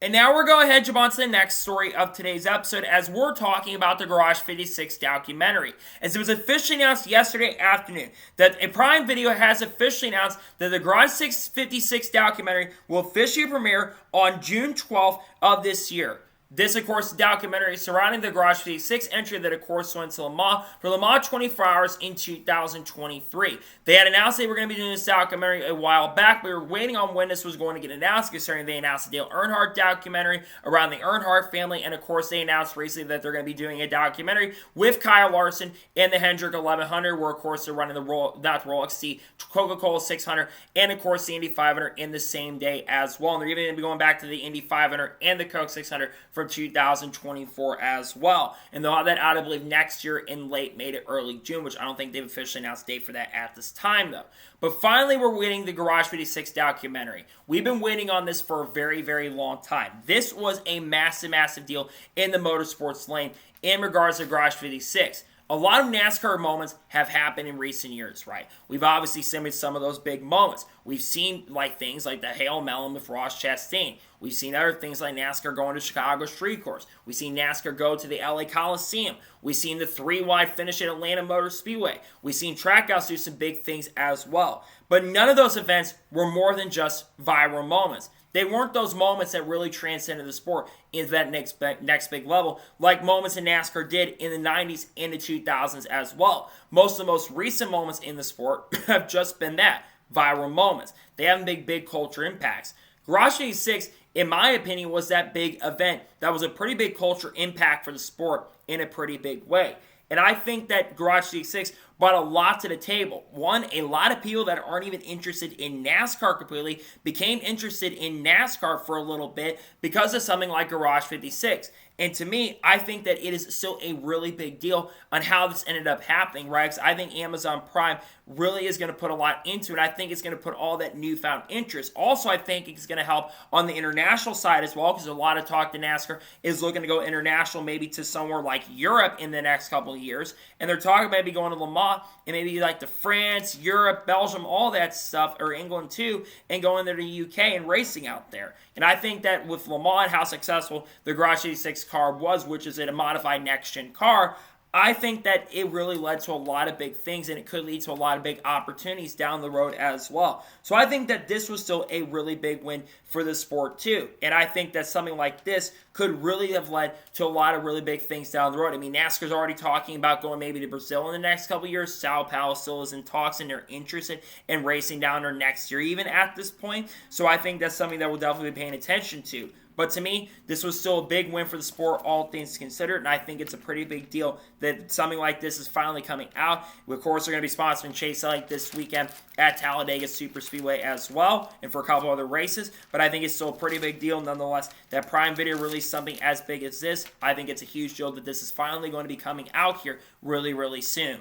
And now we're going to head on to the next story of today's episode as we're talking about the Garage 56 documentary. As it was officially announced yesterday afternoon that a Prime Video has officially announced that the Garage 56 documentary will officially premiere on June 12th of this year. This, of course, documentary surrounding the Garage 56 entry that, of course, went to Le Mans for Le Mans 24 Hours in 2023. They had announced they were going to be doing this documentary a while back. We were waiting on when this was going to get announced, considering they announced the Dale Earnhardt documentary around the Earnhardt family, and, of course, they announced recently that they're going to be doing a documentary with Kyle Larson and the Hendrick 1100, where, of course, they're running the Rolex, the Coca-Cola 600, and, of course, the Indy 500 in the same day as well. And they're even going to be going back to the Indy 500 and the Coke 600 for 2024 as well. And they'll have that out, I believe, next year in late May to early June, which I don't think they've officially announced a date for that at this time, though. But finally, we're waiting the Garage 56 documentary. We've been waiting on this for a very, very long time. This was a massive, massive deal in the motorsports lane in regards to Garage 56. A lot of NASCAR moments have happened in recent years, right? We've obviously seen some of those big moments. We've seen things like the Hail Melon with Ross Chastain. We've seen other things like NASCAR going to Chicago Street Course. We've seen NASCAR go to the LA Coliseum. We've seen the 3-wide finish at Atlanta Motor Speedway. We've seen Trackhouse do some big things as well. But none of those events were more than just viral moments. They weren't those moments that really transcended the sport into that next big level, like moments in NASCAR did in the 90s and the 2000s as well. Most of the most recent moments in the sport have just been that, viral moments. They haven't been big culture impacts. Garage 86, in my opinion, was that big event that was a pretty big culture impact for the sport in a pretty big way. And I think that Garage 86 brought a lot to the table. One, a lot of people that aren't even interested in NASCAR completely became interested in NASCAR for a little bit because of something like Garage 56. And to me, I think that it is still a really big deal on how this ended up happening, right? Because I think Amazon Prime really is going to put a lot into it. I think it's going to put all that newfound interest. Also, I think it's going to help on the international side as well, because a lot of talk to NASCAR is looking to go international, maybe to somewhere like Europe in the next couple of years. And they're talking about maybe going to Le Mans and maybe like to France, Europe, Belgium, all that stuff, or England too, and going there to the UK and racing out there. And I think that with Le Mans, how successful the Garage 86 car was, which is a modified next-gen car, I think that it really led to a lot of big things, and it could lead to a lot of big opportunities down the road as well. So I think that this was still a really big win for the sport too. And I think that something like this could really have led to a lot of really big things down the road. I mean, NASCAR's already talking about going maybe to Brazil in the next couple of years. Sao Paulo still is in talks, and they're interested in racing down there next year even at this point. So I think that's something that we'll definitely be paying attention to. But to me, this was still a big win for the sport, all things considered, and I think it's a pretty big deal that something like this is finally coming out. We, of course, are going to be sponsoring Chase Elliott this weekend at Talladega Superspeedway as well, and for a couple other races, but I think it's still a pretty big deal nonetheless that Prime Video released something as big as this. I think it's a huge deal that this is finally going to be coming out here really, really soon.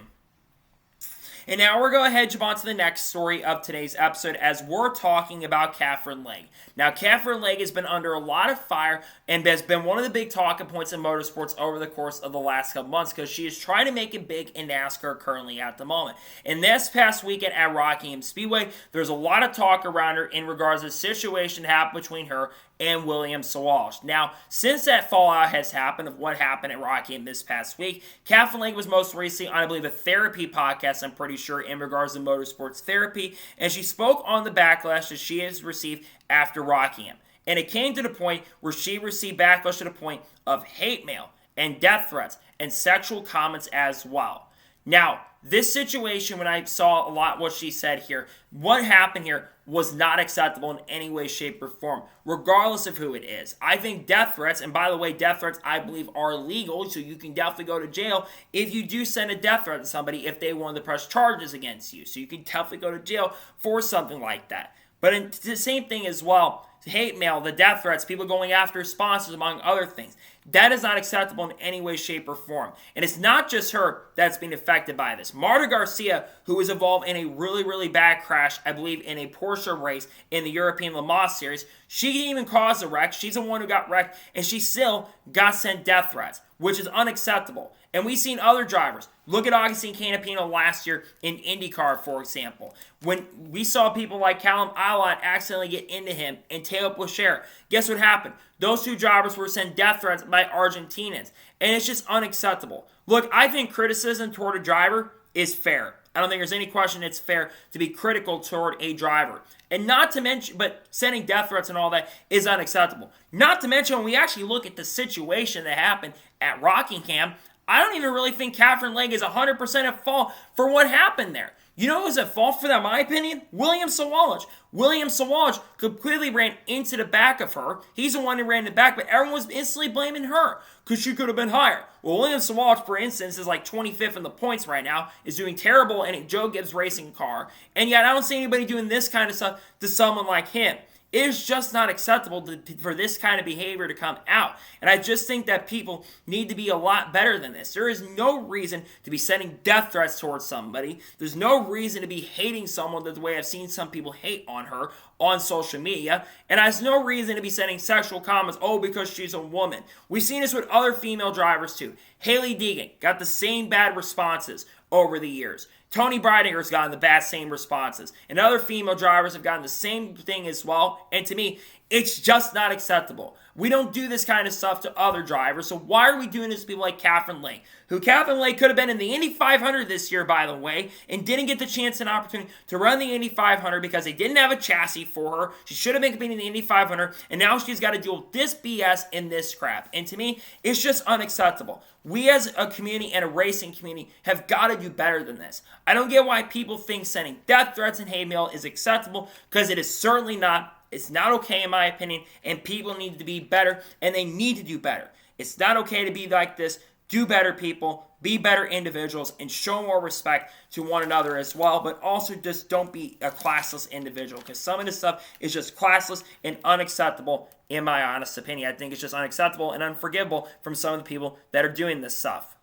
And now we're going to go ahead and jump on to the next story of today's episode as we're talking about Katherine Leg. Now, Katherine Leg has been under a lot of fire and has been one of the big talking points in motorsports over the course of the last couple months because she is trying to make it big in NASCAR currently at the moment. And this past weekend at Rockingham Speedway, there's a lot of talk around her in regards to the situation that happened between her and William Sawash. Now, since that fallout has happened of what happened at Rockingham this past week, Katherine Leg was most recently on, I believe, a therapy podcast, I'm pretty sure, in regards to motorsports therapy, and she spoke on the backlash that she has received after Rockingham. And it came to the point where she received backlash to the point of hate mail and death threats and sexual comments as well. Now, this situation, when I saw a lot what she said here, what happened here was not acceptable in any way, shape, or form, regardless of who it is. I think death threats, and by the way, death threats I believe are legal, so you can definitely go to jail if you do send a death threat to somebody if they want to press charges against you. So you can definitely go to jail for something like that. But the same thing as well, hate mail, the death threats, people going after sponsors, among other things. That is not acceptable in any way, shape, or form. And it's not just her that's being affected by this. Marta Garcia, who was involved in a really, really bad crash, I believe, in a Porsche race in the European Le Mans Series, she didn't even cause a wreck. She's the one who got wrecked, and she still got sent death threats, which is unacceptable. And we've seen other drivers. Look at Augustine Canapino last year in IndyCar, for example. When we saw people like Callum Ilott accidentally get into him and Teo Boucher, guess what happened? Those two drivers were sent death threats by Argentinians. And it's just unacceptable. Look, I think criticism toward a driver is fair. I don't think there's any question it's fair to be critical toward a driver. And not to mention, but sending death threats and all that is unacceptable. Not to mention, when we actually look at the situation that happened at Rockingham, I don't even really think Katherine Leg is 100% at fault for what happened there. You know who's at fault for that, in my opinion? William Sawash. William Sawash completely ran into the back of her. He's the one who ran in the back, but everyone was instantly blaming her because she could have been higher. Well, William Sawash, for instance, is like 25th in the points right now, is doing terrible in a Joe Gibbs racing car, and yet I don't see anybody doing this kind of stuff to someone like him. It is just not acceptable for this kind of behavior to come out. And I just think that people need to be a lot better than this. There is no reason to be sending death threats towards somebody. There's no reason to be hating someone the way I've seen some people hate on her on social media. And there's no reason to be sending sexual comments, oh, because she's a woman. We've seen this with other female drivers too. Haley Deegan got the same bad responses over the years. Tony Breitinger's gotten the same responses. And other female drivers have gotten the same thing as well. And to me, it's just not acceptable. We don't do this kind of stuff to other drivers. So why are we doing this to people like Katherine Leg? Katherine Leg could have been in the Indy 500 this year, by the way, and didn't get the chance and opportunity to run the Indy 500 because they didn't have a chassis for her. She should have been competing in the Indy 500, and now she's got to deal with this BS and this crap. And to me, it's just unacceptable. We as a community and a racing community have got to do better than this. I don't get why people think sending death threats and hate mail is acceptable, because it is certainly not. It's not okay in my opinion, and people need to be better, and they need to do better. It's not okay to be like this. Do better, people. Be better individuals and show more respect to one another as well, but also just don't be a classless individual, because some of this stuff is just classless and unacceptable in my honest opinion. I think it's just unacceptable and unforgivable from some of the people that are doing this stuff.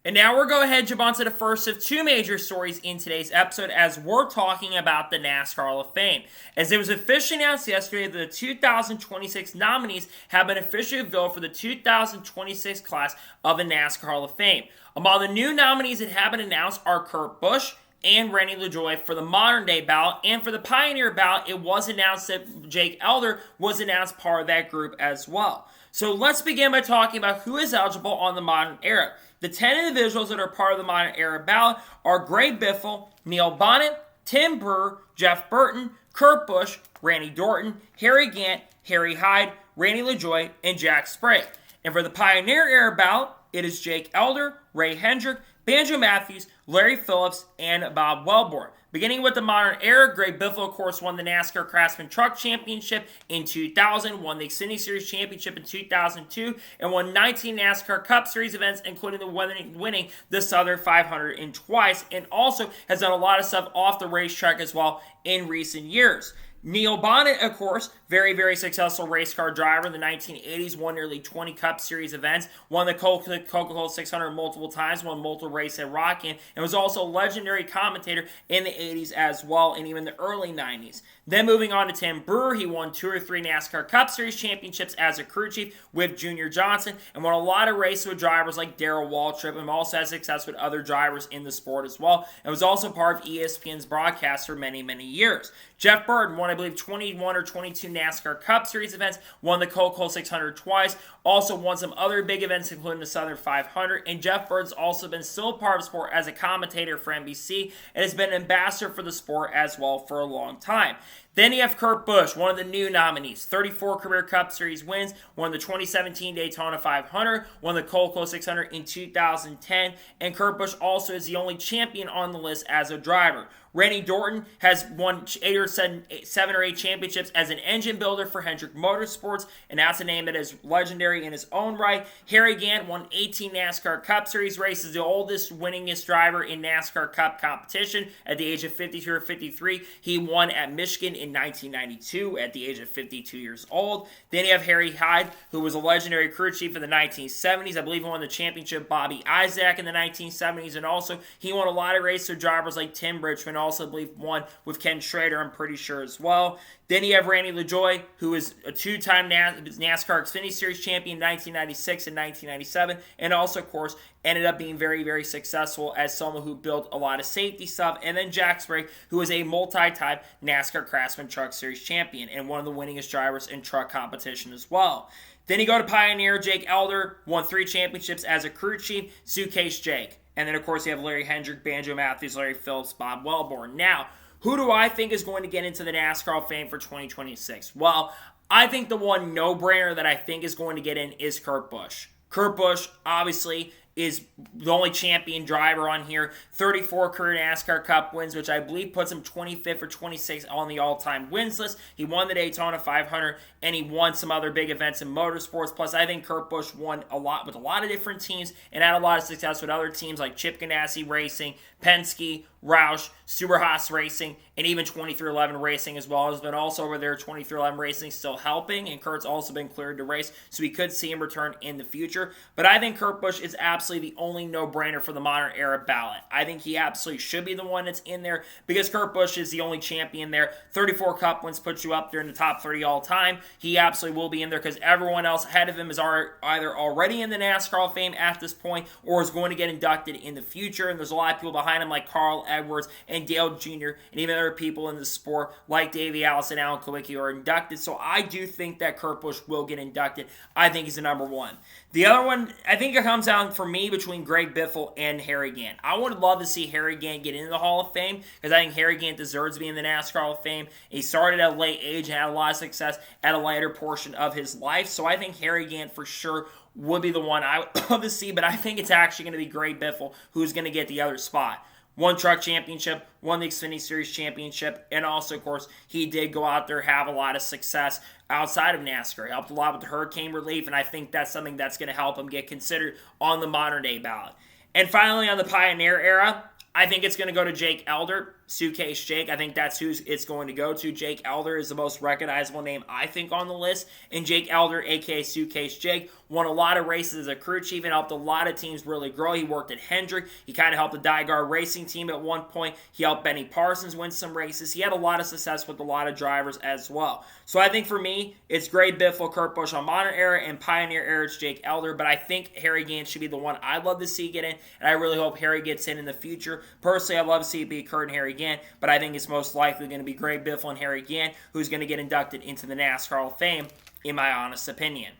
And now we're going to go ahead and jump on to the first of two major stories in today's episode, as we're talking about the NASCAR Hall of Fame. As it was officially announced yesterday that the 2026 nominees have been officially revealed for the 2026 class of the NASCAR Hall of Fame. Among the new nominees that have been announced are Kurt Busch and Randy LaJoie for the modern day ballot, and for the Pioneer ballot, it was announced that Jake Elder was announced part of that group as well. So let's begin by talking about who is eligible on the modern era. The 10 individuals that are part of the modern era ballot are Greg Biffle, Neil Bonnet, Tim Brewer, Jeff Burton, Kurt Busch, Randy Dorton, Harry Gant, Harry Hyde, Randy LaJoie, and Jack Sprague. And for the Pioneer era ballot, it is Jake Elder, Ray Hendrick, Banjo Matthews, Larry Phillips, and Bob Wellborn. Beginning with the modern era, Greg Biffle, of course, won the NASCAR Craftsman Truck Championship in 2000, won the Xfinity Series Championship in 2002, and won 19 NASCAR Cup Series events, including winning the Southern 500 and twice, and also has done a lot of stuff off the racetrack as well in recent years. Neil Bonnet, of course, very, very successful race car driver in the 1980s, won nearly 20 Cup Series events, won the Coca-Cola 600 multiple times, won multiple races at Rockin', and was also a legendary commentator in the 80s as well, and even the early 90s. Then moving on to Tim Brewer, he won 2 or 3 NASCAR Cup Series championships as a crew chief with Junior Johnson, and won a lot of races with drivers like Darrell Waltrip, and also had success with other drivers in the sport as well, and was also part of ESPN's broadcast for many, many years. Jeff Burton won, I believe, 21 or 22 NASCAR Cup Series events, won the Coca-Cola 600 twice, also won some other big events, including the Southern 500, and Jeff Burton's also been still part of the sport as a commentator for NBC, and has been an ambassador for the sport as well for a long time. Then you have Kurt Busch, one of the new nominees. 34 career Cup Series wins, won the 2017 Daytona 500, won the Coca-Cola 600 in 2010, and Kurt Busch also is the only champion on the list as a driver. Randy Dorton has won 7 or 8 championships as an engine builder for Hendrick Motorsports, and that's a name that is legendary in his own right. Harry Gant won 18 NASCAR Cup Series races, the oldest, winningest driver in NASCAR Cup competition at the age of 52 or 53. He won at Michigan in 1992 at the age of 52 years old. Then you have Harry Hyde, who was a legendary crew chief in the 1970s. I believe he won the championship Bobby Isaac in the 1970s, and also he won a lot of races with drivers like Tim Bridgman, also I believe won with Ken Schrader, I'm pretty sure as well. Then you have Randy LaJoie, who is a 2-time NASCAR Xfinity Series champion in 1996 and 1997, and also, of course, ended up being very, very successful as someone who built a lot of safety stuff. And then Jack Sprague, who is a multi-time NASCAR Craftsman Truck Series champion and one of the winningest drivers in truck competition as well. Then you go to Pioneer. Jake Elder won 3 championships as a crew chief, Suitcase Jake. And then, of course, you have Larry Hendrick, Banjo Matthews, Larry Phillips, Bob Wellborn. Now, who do I think is going to get into the NASCAR Hall of Fame for 2026? Well, I think the one no-brainer that I think is going to get in is Kurt Busch. Kurt Busch, obviously, is the only champion driver on here. 34 career NASCAR Cup wins, which I believe puts him 25th or 26th on the all-time wins list. He won the Daytona 500, and he won some other big events in motorsports. Plus, I think Kurt Busch won a lot with a lot of different teams and had a lot of success with other teams like Chip Ganassi Racing, Penske, Roush, Stuart Haas Racing, and even 2311 Racing as well. Has been also over there. 2311 Racing still helping, and Kurt's also been cleared to race, so we could see him return in the future. But I think Kurt Busch is absolutely the only no-brainer for the modern era ballot. I think he absolutely should be the one that's in there because Kurt Busch is the only champion there. 34 Cup wins puts you up there in the top 30 all time. He absolutely will be in there because everyone else ahead of him is either already in the NASCAR Hall of Fame at this point or is going to get inducted in the future. And there's a lot of people behind him like Carl Edwards and Dale Jr. and even other people in the sport like Davey Allison, Alan Kulwicki are inducted. So I do think that Kurt Busch will get inducted. I think he's the number one. The other one, I think it comes down for me between Greg Biffle and Harry Gant. I would love to see Harry Gant get into the Hall of Fame because I think Harry Gant deserves to be in the NASCAR Hall of Fame. He started at a late age and had a lot of success at a later portion of his life. So I think Harry Gant for sure would be the one I would love to see, but I think it's actually going to be Greg Biffle who's going to get the other spot. Won Truck Championship, won the Xfinity Series Championship, and also, of course, he did go out there, have a lot of success outside of NASCAR. He helped a lot with the hurricane relief, and I think that's something that's going to help him get considered on the modern-day ballot. And finally, on the Pioneer era, I think it's going to go to Jake Elder, Suitcase Jake. I think that's who it's going to go to. Jake Elder is the most recognizable name, I think, on the list. And Jake Elder, a.k.a. Suitcase Jake, won a lot of races as a crew chief and helped a lot of teams really grow. He worked at Hendrick. He kind of helped the Dygar Racing team at one point. He helped Benny Parsons win some races. He had a lot of success with a lot of drivers as well. So I think for me, it's Greg Biffle, Kurt Busch on modern era, and Pioneer era, it's Jake Elder. But I think Harry Gant should be the one I'd love to see get in, and I really hope Harry gets in the future. Personally, I'd love to see it be Kurt and Harry Gant, but I think it's most likely going to be Greg Biffle and Harry Gant who's going to get inducted into the NASCAR Hall of Fame, in my honest opinion.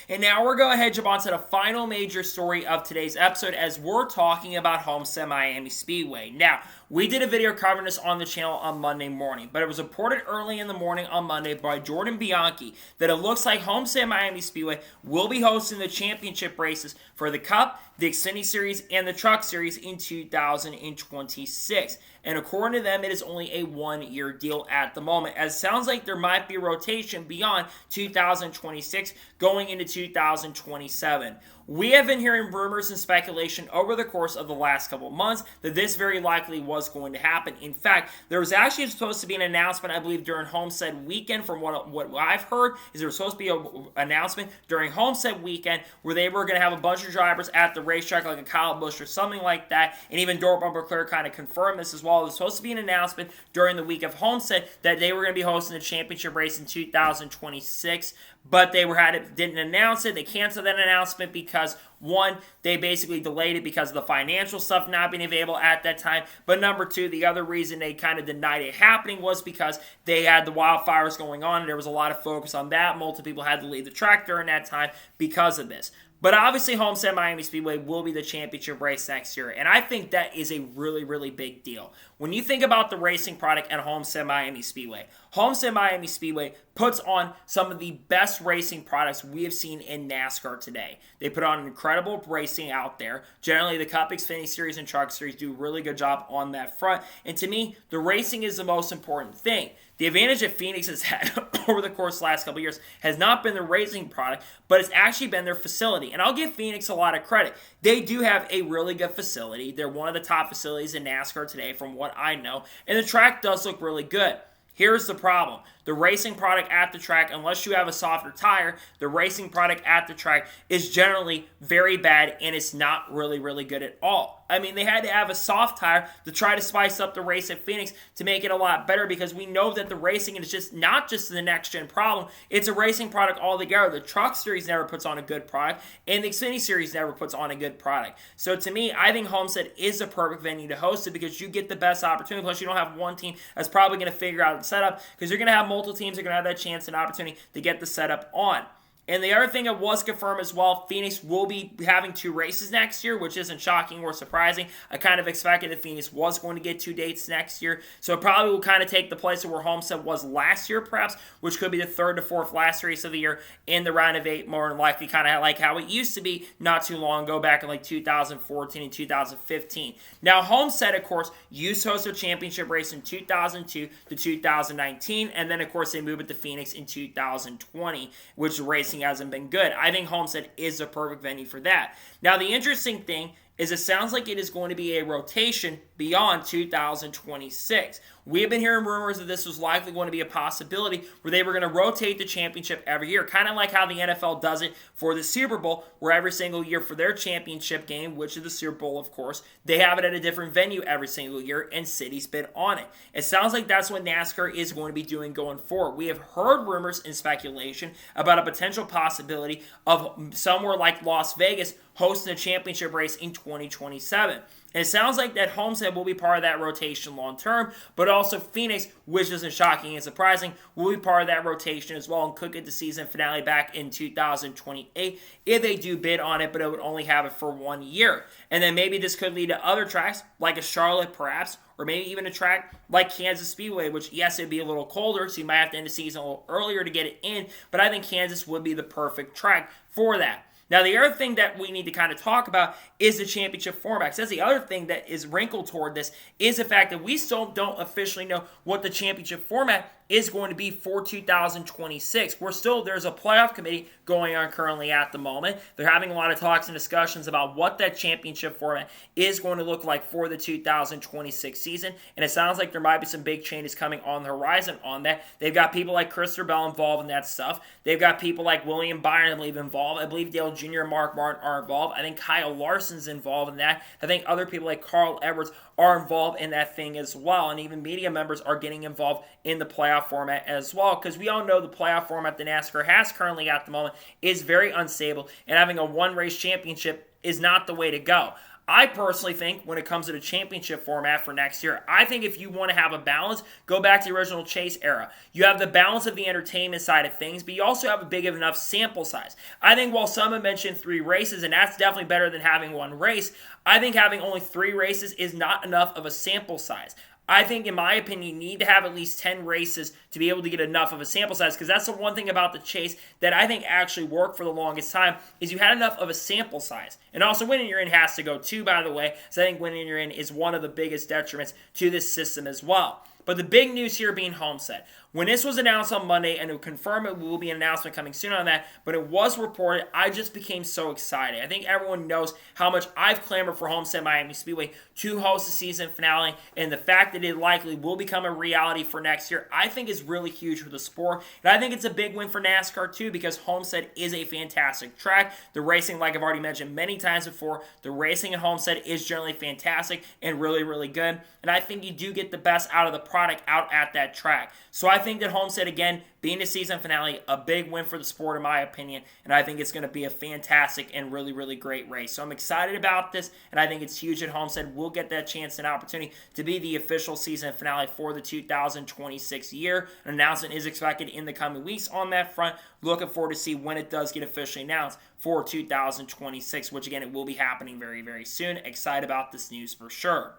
And now we're going to jump on to the final major story of today's episode as we're talking about Homestead Miami Speedway. Now, we did a video covering this on the channel on Monday morning, but it was reported early in the morning on Monday by Jordan Bianchi that it looks like Homestead Miami Speedway will be hosting the championship races for the Cup, the Xfinity Series, and the Truck Series in 2026. And according to them, it is only a one-year deal at the moment, as it sounds like there might be a rotation beyond 2026 going into 2027. We have been hearing rumors and speculation over the course of the last couple of months that this very likely was going to happen. In fact, there was actually supposed to be an announcement, I believe, during Homestead Weekend. From what I've heard, is there was supposed to be an announcement during Homestead Weekend where they were going to have a bunch of drivers at the racetrack, like a Kyle Busch or something like that, and even Door Bumper Clear kind of confirmed this as well. There was supposed to be an announcement during the week of Homestead that they were going to be hosting the championship race in 2026, but they didn't announce it. They canceled that announcement because, one, they basically delayed it because of the financial stuff not being available at that time. But number two, the other reason they kind of denied it happening was because they had the wildfires going on, and there was a lot of focus on that. Multiple people had to leave the track during that time because of this. But obviously, Homestead Miami Speedway will be the championship race next year, and I think that is a really, really big deal. When you think about the racing product at Homestead Miami Speedway puts on some of the best racing products we have seen in NASCAR today. They put on incredible racing out there. Generally, the Cup, Xfinity Series, and Truck Series do a really good job on that front, and to me, the racing is the most important thing. The advantage that Phoenix has had over the course of the last couple of years has not been the racing product, but it's actually been their facility. And I'll give Phoenix a lot of credit. They do have a really good facility. They're one of the top facilities in NASCAR today, from what I know. And the track does look really good. Here's the problem. The racing product at the track, unless you have a softer tire, the racing product at the track is generally very bad, and it's not really, really good at all. I mean, they had to have a soft tire to try to spice up the race at Phoenix to make it a lot better, because we know that the racing is just not just the next-gen problem. It's a racing product altogether. The Truck Series never puts on a good product, and the Xfinity Series never puts on a good product. So to me, I think Homestead is a perfect venue to host it because you get the best opportunity. Plus, you don't have one team that's probably going to figure out the setup, because you're going to have multiple teams that are going to have that chance and opportunity to get the setup on. And the other thing that was confirmed as well, Phoenix will be having 2 races next year, which isn't shocking or surprising. I kind of expected that Phoenix was going to get 2 dates next year, so it probably will kind of take the place of where Homestead was last year, perhaps, which could be the 3rd to 4th last race of the year in the round of 8, more than likely, kind of like how it used to be not too long ago, back in like 2014 and 2015. Now, Homestead, of course, used to host a championship race in 2002 to 2019, and then, of course, they moved it to Phoenix in 2020, which racing hasn't been good. I think Homestead is the perfect venue for that. Now, the interesting thing is it sounds like it is going to be a rotation beyond 2026. We have been hearing rumors that this was likely going to be a possibility where they were going to rotate the championship every year, kind of like how the NFL does it for the Super Bowl, where every single year for their championship game, which is the Super Bowl, of course, they have it at a different venue every single year, and cities bid on it. It sounds like that's what NASCAR is going to be doing going forward. We have heard rumors and speculation about a potential possibility of somewhere like Las Vegas hosting a championship race in 2027. And it sounds like that Homestead will be part of that rotation long term, but also Phoenix, which isn't shocking and surprising, will be part of that rotation as well and could get the season finale back in 2028 if they do bid on it, but it would only have it for 1 year. And then maybe this could lead to other tracks, like a Charlotte perhaps, or maybe even a track like Kansas Speedway, which, yes, it would be a little colder, so you might have to end the season a little earlier to get it in, but I think Kansas would be the perfect track for that. Now, the other thing that we need to kind of talk about is the championship format. Because that's the other thing that is wrinkled toward this is the fact that we still don't officially know what the championship format is going to be for 2026. There's a playoff committee going on currently at the moment. They're having a lot of talks and discussions about what that championship format is going to look like for the 2026 season. And it sounds like there might be some big changes coming on the horizon on that. They've got people like Christopher Bell involved in that stuff. They've got people like William Byron, I believe, involved. I believe Dale Jr. and Mark Martin are involved. I think Kyle Larson's involved in that. I think other people like Carl Edwards are involved in that thing as well. And even media members are getting involved in the playoff format as well. Because we all know the playoff format that NASCAR has currently at the moment is very unstable. And having a one-race championship is not the way to go. I personally think when it comes to the championship format for next year, I think if you want to have a balance, go back to the original Chase era. You have the balance of the entertainment side of things, but you also have a big enough sample size. I think while some have mentioned 3 races, and that's definitely better than having 1 race, I think having only 3 races is not enough of a sample size. I think, in my opinion, you need to have at least 10 races to be able to get enough of a sample size, because that's the one thing about the Chase that I think actually worked for the longest time, is you had enough of a sample size. And also, winning your in has to go too, by the way, so I think winning your in is one of the biggest detriments to this system as well. But the big news here being Homestead. When this was announced on Monday, and to confirm it will be an announcement coming soon on that, but it was reported, I just became so excited. I think everyone knows how much I've clamored for Homestead Miami Speedway to host the season finale, and the fact that it likely will become a reality for next year, I think is really huge for the sport. And I think it's a big win for NASCAR too, because Homestead is a fantastic track. The racing, like I've already mentioned many times before, the racing at Homestead is generally fantastic and really, really good. And I think you do get the best out of the product out at that track. So I think that Homestead, again, being the season finale, a big win for the sport in my opinion, and I think it's going to be a fantastic and really, really great race. So I'm excited about this, and I think it's huge that Homestead will get that chance and opportunity to be the official season finale for the 2026 year. An announcement is expected in the coming weeks on that front. Looking forward to see when it does get officially announced for 2026, which again, it will be happening very, very soon. Excited about this news for sure.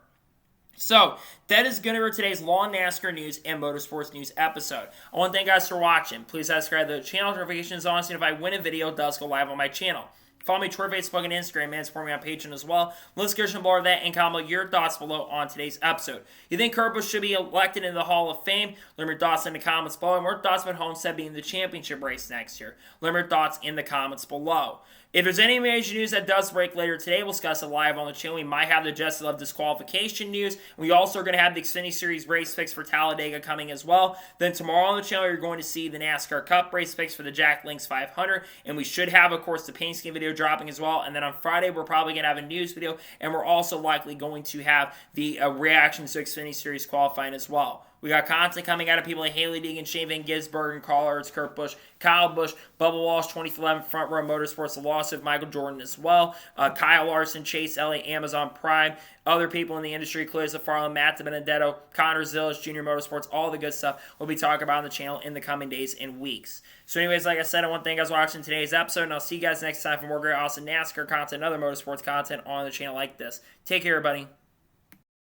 So, that is going to be today's Law NASCAR News and Motorsports News episode. I want to thank you guys for watching. Please subscribe to the channel. Notifications on, so if I win a video, it does go live on my channel. Follow me on Twitter, Facebook, and Instagram, and support me on Patreon as well. Let's get more of that and comment your thoughts below on today's episode. You think Kurt Busch should be elected into the Hall of Fame? Let me your thoughts in the comments below. And more thoughts about Homestead being the championship race next year. Let me your thoughts in the comments below. If there's any major news that does break later today, we'll discuss it live on the channel. We might have the Justice of disqualification news. We also are going to have the Xfinity Series race picks for Talladega coming as well. Then tomorrow on the channel, you're going to see the NASCAR Cup race picks for the Jack Links 500. And we should have, of course, the paint scheme video dropping as well. And then on Friday, we're probably going to have a news video. And we're also likely going to have the reactions to Xfinity Series qualifying as well. We got content coming out of people like Haley Deegan, Shane Van Gisbergen, Carl Ertz, Kurt Busch, Kyle Busch, Bubba Walsh, 2011 Front Row Motorsports, the lawsuit of Michael Jordan as well. Kyle Larson, Chase Elliott, Amazon Prime, other people in the industry, Clarissa Farland, Matt DiBenedetto, Connor Zillis, Junior Motorsports, all the good stuff we'll be talking about on the channel in the coming days and weeks. So anyways, like I said, I want to thank you guys for watching today's episode, and I'll see you guys next time for more great, awesome NASCAR content and other motorsports content on the channel like this. Take care, everybody.